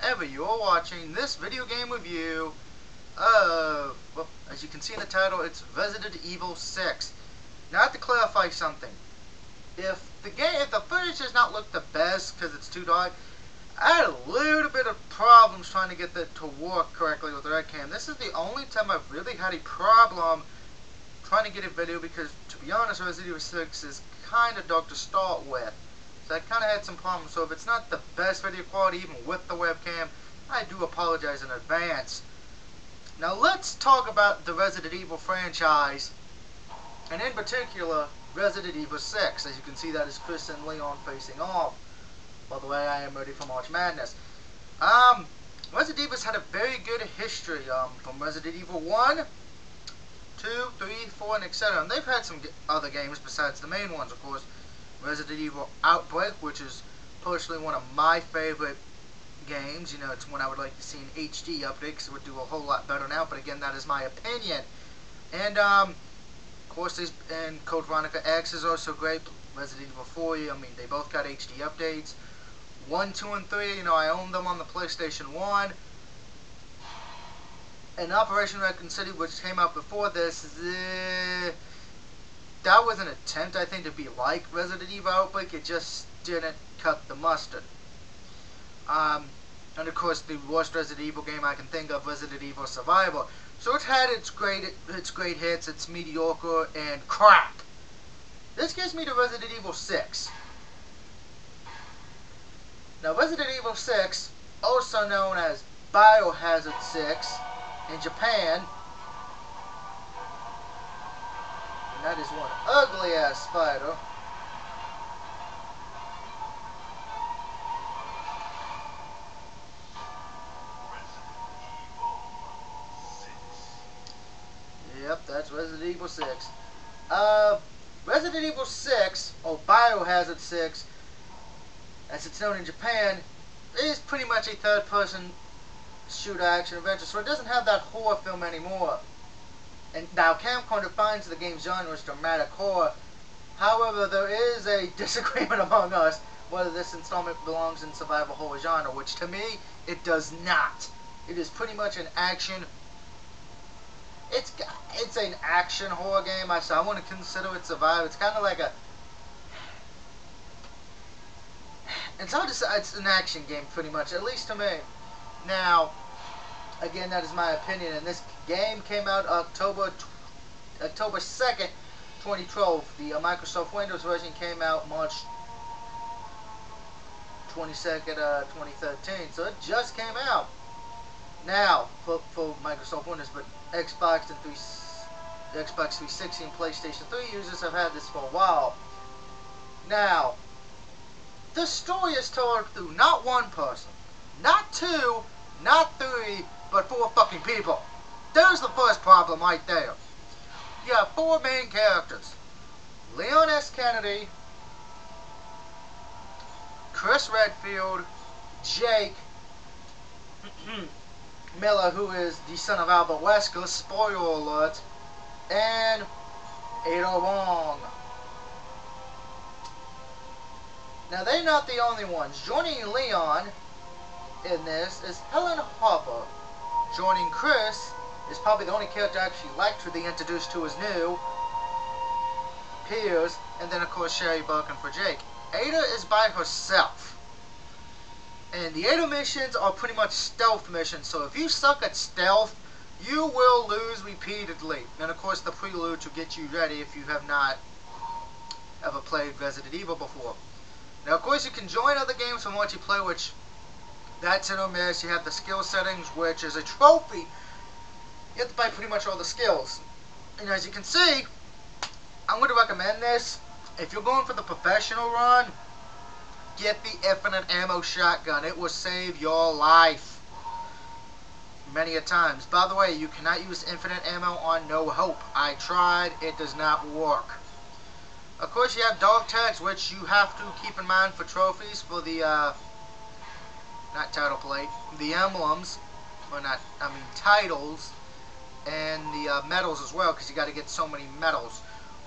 whenever you're watching this video game review well, as you can see in the title, it's Resident Evil 6. Now I have to clarify something. If the footage does not look the best because it's too dark, I had a little bit of problems trying to get that to work correctly with the red cam. This is the only time I've really had a problem trying to get a video because, to be honest, Resident Evil 6 is kind of dark to start with. So I kind of had some problems. So if it's not the best video quality, even with the webcam, I do apologize in advance. Now let's talk about the Resident Evil franchise, and in particular, Resident Evil 6. As you can see, that is Chris and Leon facing off. By the way, I am ready for March Madness. Resident Evil's had a very good history, from Resident Evil 1, 2, 3, 4, and etc. And they've had some other games besides the main ones, of course. Resident Evil Outbreak, which is personally one of my favorite games. You know, it's one I would like to see an HD update because it would do a whole lot better now, but again, that is my opinion. And of course, and Code Veronica X is also great. Resident Evil 4, I mean, they both got HD updates. 1, 2, and 3, you know, I own them on the PlayStation 1. And Operation Raccoon City, which came out before this, that was an attempt, I think, to be like Resident Evil Outbreak. It just didn't cut the mustard. And of course, the worst Resident Evil game I can think of, Resident Evil Survivor. So it's had its great hits, its mediocre, and crap. This gives me to Resident Evil 6. Now, Resident Evil 6, also known as Biohazard 6 in Japan, and that is one ugly ass spider. Yep, that's Resident Evil 6. Resident Evil 6, or Biohazard 6, as it's known in Japan, is pretty much a third-person shooter action adventure, so it doesn't have that horror film anymore. And now Capcom defines the game's genre as dramatic horror. However, there is a disagreement among us whether this installment belongs in survival horror genre, which to me, it does not. It is pretty much an action. It's an action horror game. I want to consider it survival. It's kind of like a. It's hard to say. It's an action game, pretty much, at least to me. Now, again, that is my opinion. And this game came out October 2nd, 2012. The Microsoft Windows version came out March 22nd, 2013. So it just came out. Now, for Microsoft Windows, but Xbox 360 and PlayStation 3 users have had this for a while. Now, the story is told through not one person, not two, not three, but 4 fucking people. There's the first problem right there. You have 4 main characters. Leon S. Kennedy, Chris Redfield, Jake Miller, who is the son of Albert Wesker, spoiler alert, and Ada Wong. Now, they're not the only ones. Joining Leon in this is Helen Harper. Joining Chris is probably the only character I actually liked to be introduced to as new. Piers, and then of course Sherry Birkin for Jake. Ada is by herself. And the Ada missions are pretty much stealth missions, so if you suck at stealth, you will lose repeatedly. And of course the prelude to get you ready if you have not ever played Resident Evil before. Now, of course, you can join other games for multiplayer, which that's hit or miss. You have the skill settings, which is a trophy. You have to buy pretty much all the skills. And as you can see, I'm going to recommend this. If you're going for the professional run, get the infinite ammo shotgun. It will save your life many a times. By the way, you cannot use infinite ammo on No Hope. I tried. It does not work. Of course, you have dog tags, which you have to keep in mind for trophies for the, not title plate, the emblems, or not, I mean titles, and the medals as well, because you got to get so many medals,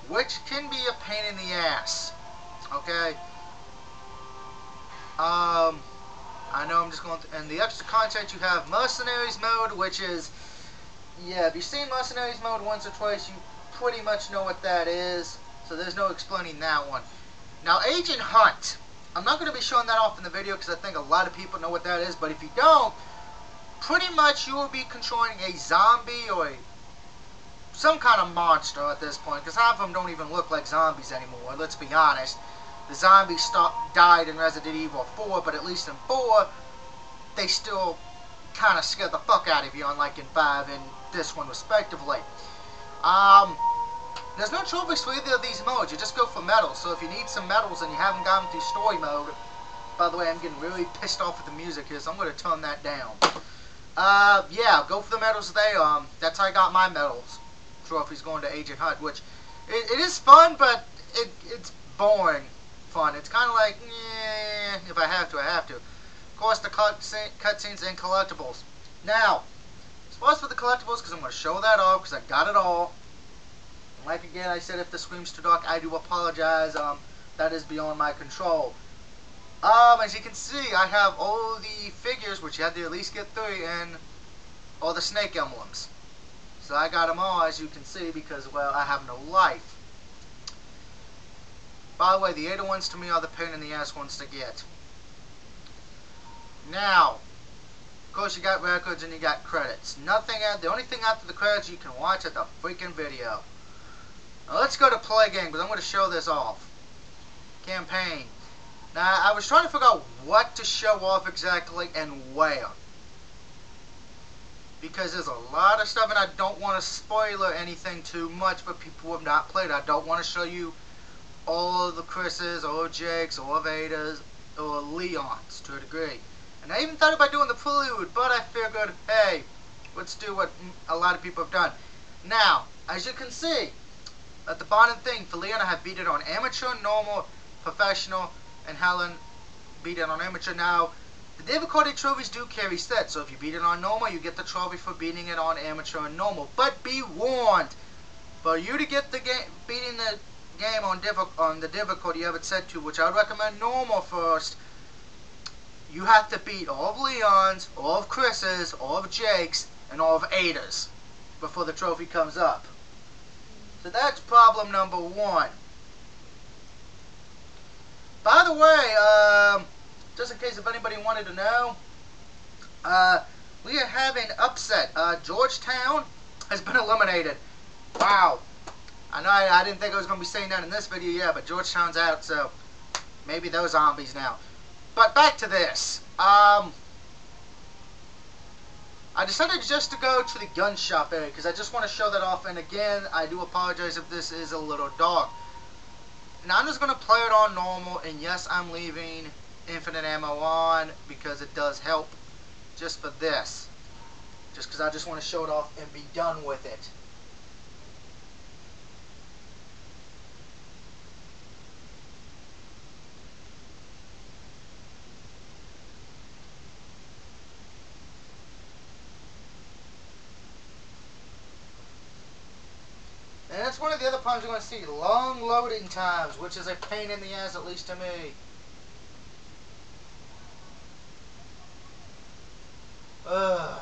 which can be a pain in the ass, okay? I know I'm just going to, and the extra content you have Mercenaries mode, which is, yeah, if you've seen Mercenaries mode once or twice, you pretty much know what that is. So there's no explaining that one. Now, Agent Hunt. I'm not going to be showing that off in the video because I think a lot of people know what that is. But if you don't, pretty much you will be controlling a zombie or some kind of monster at this point. Because half of them don't even look like zombies anymore, let's be honest. The zombies died in Resident Evil 4, but at least in 4, they still kind of scared the fuck out of you, unlike in 5 and this one respectively. There's no trophies for either of these modes. You just go for medals. So if you need some medals and you haven't gotten through story mode, by the way, I'm getting really pissed off with the music here, so I'm going to turn that down. Yeah, go for the medals there. That's how I got my medals. Trophies going to Agent Hunt, which it is fun, but it's boring fun. It's kind of like, if I have to, I have to. Of course, the cutscenes and collectibles. Now, as far as for the collectibles, because I'm going to show that off, because I got it all. Like again, I said, if the scream's too dark, I do apologize. That is beyond my control. As you can see, I have all the figures, which you have to at least get 3, and all the snake emblems. So I got them all, as you can see, because, well, I have no life. By the way, the 8 ones to me are the pain in the ass ones to get. Now, of course, you got records and you got credits. The only thing after the credits you can watch is the freaking video. Now let's go to play game, because I'm going to show this off. Campaign. Now, I was trying to figure out what to show off exactly and where. Because there's a lot of stuff, and I don't want to spoil anything too much for people who have not played. I don't want to show you all of the Chris's, or Jake's, or Vader's, or Leon's, to a degree. And I even thought about doing the prelude, but I figured, hey, let's do what a lot of people have done. Now, as you can see, at the bottom thing, for Leon, I have beat it on amateur, normal, professional, and Helen beat it on amateur. Now, the difficulty trophies do carry sets, so if you beat it on normal, you get the trophy for beating it on amateur and normal. But be warned, for you to get the game, beating the game on the difficulty you have it set to, which I would recommend normal first, you have to beat all of Leon's, all of Chris's, all of Jake's, and all of Ada's before the trophy comes up. So that's problem number 1. By the way, just in case if anybody wanted to know, we are having upset. Georgetown has been eliminated. Wow. I know I didn't think I was going to be saying that in this video, yeah, but Georgetown's out, so maybe those zombies now. But back to this. I decided just to go to the gun shop area because I just want to show that off. And again, I do apologize if this is a little dark. Now I'm just going to play it on normal. And yes, I'm leaving infinite ammo on because it does help just for this. Just because I just want to show it off and be done with it. And that's one of the other problems you're going to see. Long loading times, which is a pain in the ass, at least to me. Ugh.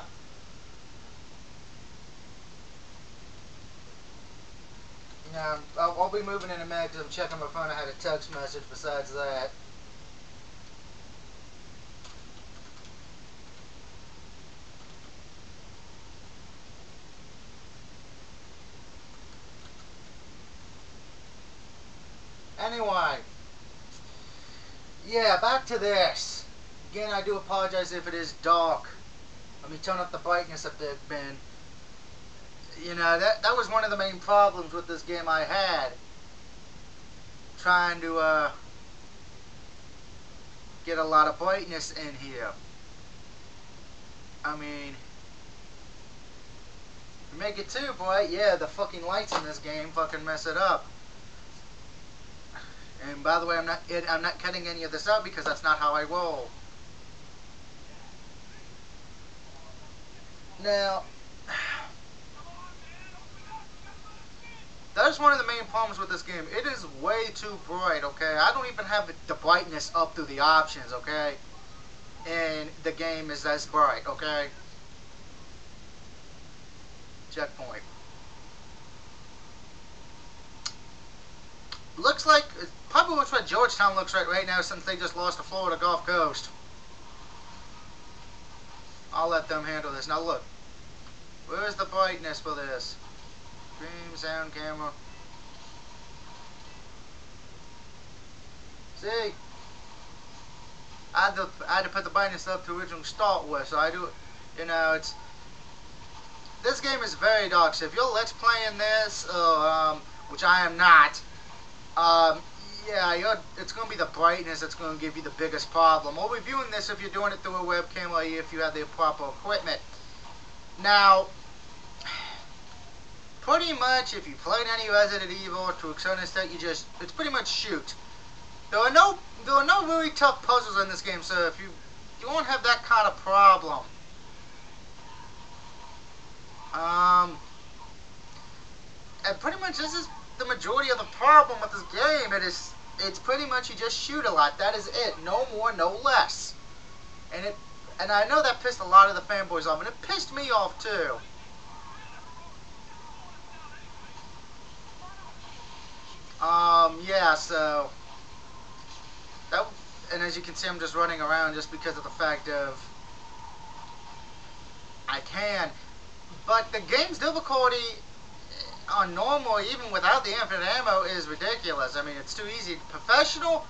Now, I'll be moving in a minute because I'm checking my phone. I had a text message besides that. Anyway, yeah, back to this. Again, I do apologize if it is dark. Let me turn up the brightness a bit, Ben. You know, that was one of the main problems with this game I had. Trying to get a lot of brightness in here. I mean, if you make it too bright, yeah, the fucking lights in this game fucking mess it up. And by the way, I'm not cutting any of this out because that's not how I roll. Now, that is one of the main problems with this game. It is way too bright, okay? I don't even have the brightness up through the options, okay? in the game is as bright, okay? Checkpoint. Looks like, probably looks what Georgetown looks like right now since they just lost to Florida Gulf Coast. I'll let them handle this. Now look, where's the brightness for this? Stream, sound, camera. See? I had to put the brightness up to original start with, so I do, you know, it's, this game is very dark, so if you're let's playing this, which I am not, yeah, it's going to be the brightness that's going to give you the biggest problem. Or reviewing this if you're doing it through a webcam or if you have the proper equipment. Now, pretty much if you played any Resident Evil to a certain extent, it's pretty much shoot. There are no really tough puzzles in this game, so if you won't have that kind of problem. And pretty much this is the majority of the problem with this game. It's pretty much you just shoot a lot. That is it. No more, no less. And I know that pissed a lot of the fanboys off, and it pissed me off too. Yeah, so and as you can see, I'm just running around just because of the fact of I can. But the game's difficulty on normal, even without the infinite ammo, is ridiculous. I mean, it's too easy. Professional,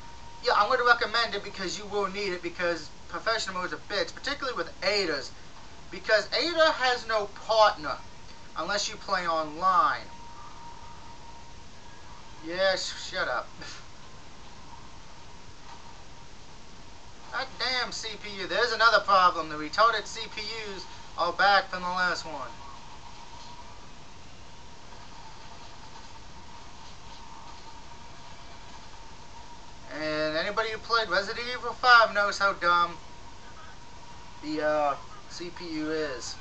yeah, I'm going to recommend it because you will need it, because professional mode is a bitch, particularly with Ada's, because Ada has no partner unless you play online. Yes, shut up. God damn CPU. There's another problem. The retarded CPUs are back from the last one. And anybody who played Resident Evil 5 knows how dumb the CPU is.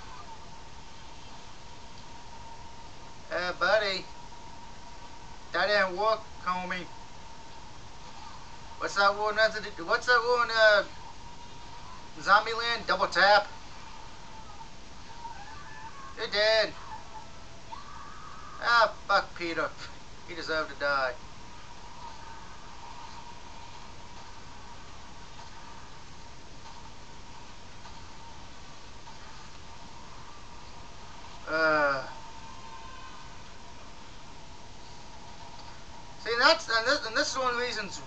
Hey, buddy. That didn't work, homie. What's that one? What's that one? Zombieland? Double tap. You're dead. Ah, fuck Peter. He deserved to die. See, and this is one of the reasons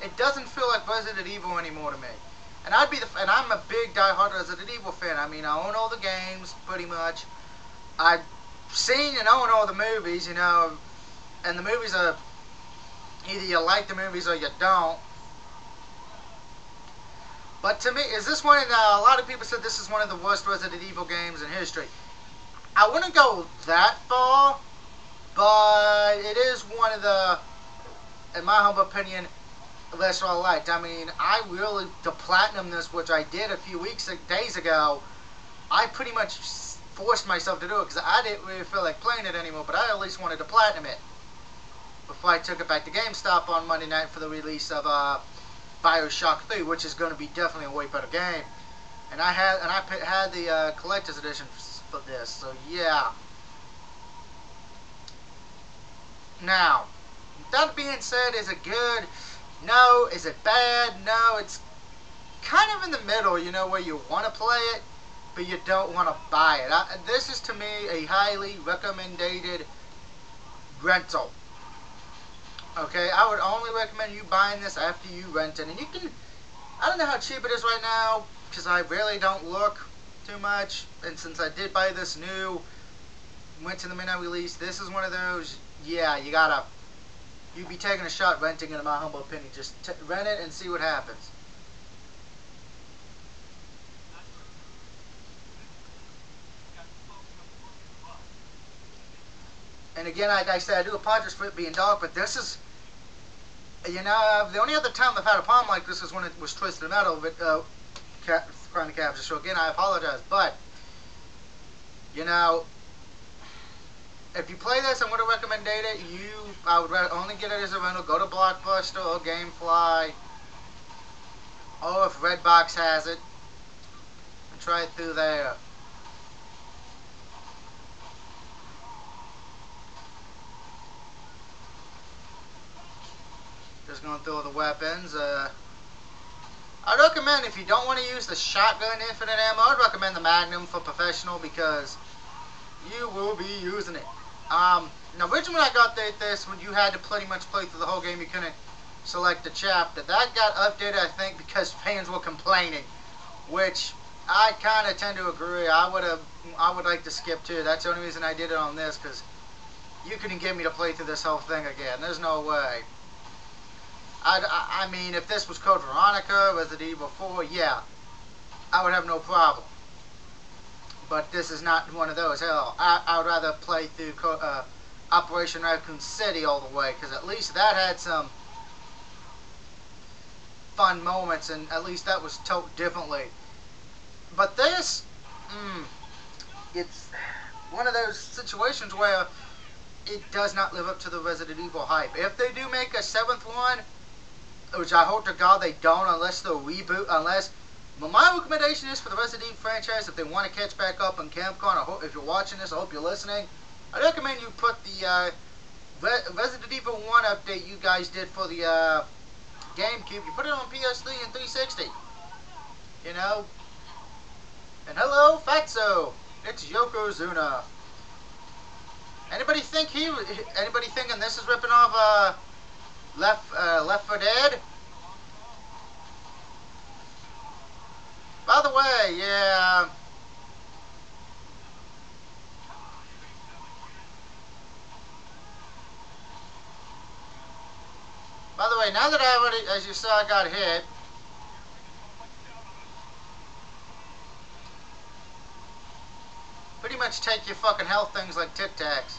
it doesn't feel like Resident Evil anymore to me. And I'm a big die-hard Resident Evil fan. I mean, I own all the games pretty much. I've seen and own all the movies, you know, and the movies are either you like the movies or you don't. But to me, is this one? A lot of people said this is one of the worst Resident Evil games in history. I wouldn't go that far, but it is one of the, in my humble opinion, less I liked. I mean, I really, to platinum this, which I did a few days ago, I pretty much forced myself to do it because I didn't really feel like playing it anymore, but I at least wanted to platinum it before I took it back to GameStop on Monday night for the release of BioShock 3, which is going to be definitely a way better game. And I had the collector's edition for this, so yeah. Now, that being said, is it good? No. Is it bad? No. It's kind of in the middle, you know, where you want to play it, but you don't want to buy it. This is, to me, a highly recommended rental. Okay, I would only recommend you buying this after you rent it. And you can, I don't know how cheap it is right now, because I really don't look too much. And since I did buy this new, went to the midnight release, this is one of those, yeah, you'd be taking a shot renting it, in my humble opinion. Just rent it and see what happens. And again, like I said, I do apologize for it being dark, but this is, you know, the only other time I've had a problem like this is when it was Twisted Metal, but Crying to Capture. So again, I apologize, but, you know, if you play this, I'm going to recommend it. I would only get it as a rental. Go to Blockbuster or GameFly. Or if Redbox has it, and try it through there. Just going through all the weapons. I'd recommend, if you don't want to use the shotgun infinite ammo, I'd recommend the Magnum for professional because you will be using it. Now originally when I got this, when you had to pretty much play through the whole game, you couldn't select a chapter. That got updated, I think, because fans were complaining, which I kind of tend to agree. I would like to skip too. That's the only reason I did it on this, because you couldn't get me to play through this whole thing again. There's no way. I mean, if this was Code Veronica, Resident Evil 4, yeah, I would have no problem. But this is not one of those. Hell, I would rather play through Operation Raccoon City all the way, because at least that had some fun moments, and at least that was told differently. But this, it's one of those situations where it does not live up to the Resident Evil hype. If they do make a 7th one, which I hope to God they don't, unless they'll reboot, but my recommendation is for the Resident Evil franchise, if they want to catch back up on Capcom, I hope, if you're watching this, I hope you're listening, I recommend you put the Resident Evil 1 update you guys did for the GameCube, you put it on ps3 and 360, you know. And hello, Fatso, it's Yokozuna. Anybody thinking this is ripping off Left 4 Dead? By the way, yeah. By the way, now that I already, as you saw, I got hit. Pretty much take your fucking health things like Tic Tacs.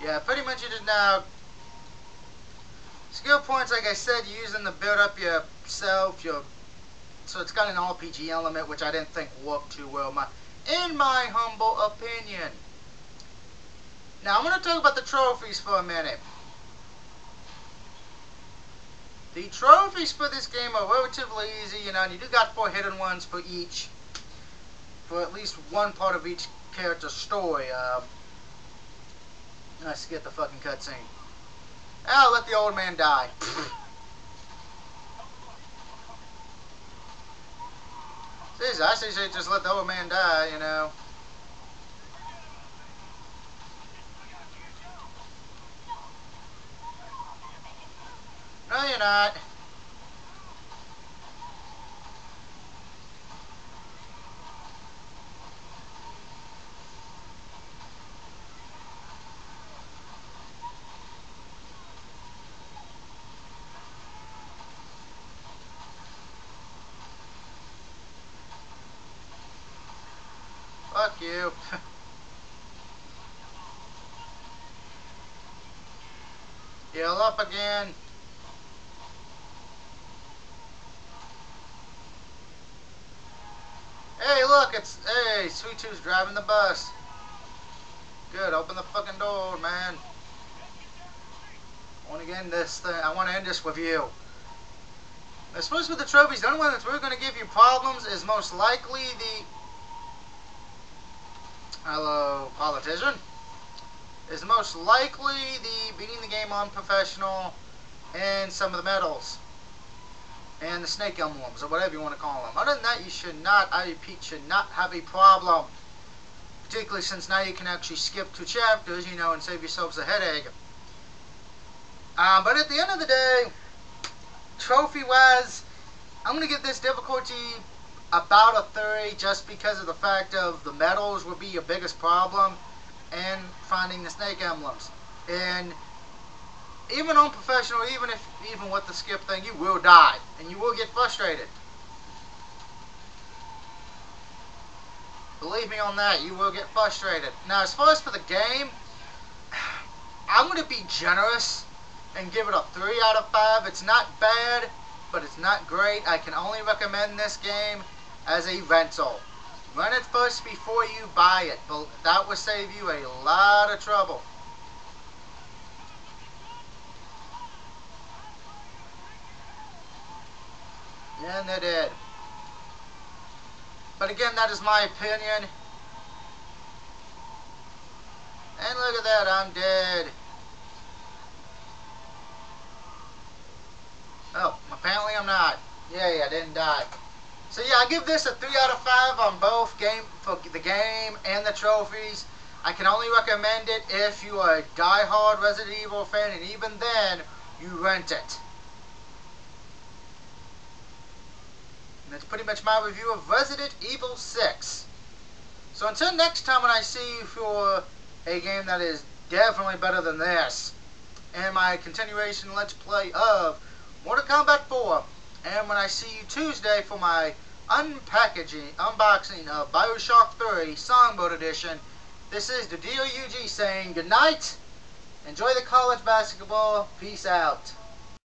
Yeah, pretty much you just now. Skill points, like I said, you're using to build up yourself, so it's got an RPG element, which I didn't think worked too well, in my humble opinion. Now, I'm going to talk about the trophies for a minute. The trophies for this game are relatively easy, you know, and you do got 4 hidden ones for each, for at least one part of each character's story. Let's get the fucking cutscene. I'll let the old man die. Jeez, I say just let the old man die, you know. No, you're not. Fuck you. Heal up again. Hey, look, hey, Sweet Tooth's driving the bus. Good, open the fucking door, man. I want to end this thing. I want to end this with you. I suppose with the trophies, the only one that's really going to give you problems is most likely the... Hello, politician. Is most likely the beating the game on professional and some of the medals. And the snake emblems, or whatever you want to call them. Other than that, you should not, I repeat, should not have a problem. Particularly since now you can actually skip 2 chapters, you know, and save yourselves a headache. But at the end of the day, trophy-wise, I'm going to give this difficulty about a 30 just because of the fact of the medals will be your biggest problem and finding the snake emblems. And even on professional, even with the skip thing, you will die and you will get frustrated. Believe me on that, you will get frustrated. Now, as far as for the game, I'm going to be generous and give it a 3 out of 5. It's not bad, but it's not great. I can only recommend this game as a rental. Rent it first before you buy it. That will save you a lot of trouble. And they did. But again, that is my opinion. And look at that, I'm dead. Oh, apparently I'm not. Yay, I didn't die. So yeah, I give this a 3 out of 5 on both for the game and the trophies. I can only recommend it if you are a die-hard Resident Evil fan, and even then, you rent it. And that's pretty much my review of Resident Evil 6. So until next time when I see you for a game that is definitely better than this, and my continuation Let's Play of Mortal Kombat 4, and when I see you Tuesday for my unboxing of Bioshock 3 Songbird Edition, this is the DOUG saying goodnight, enjoy the college basketball, peace out.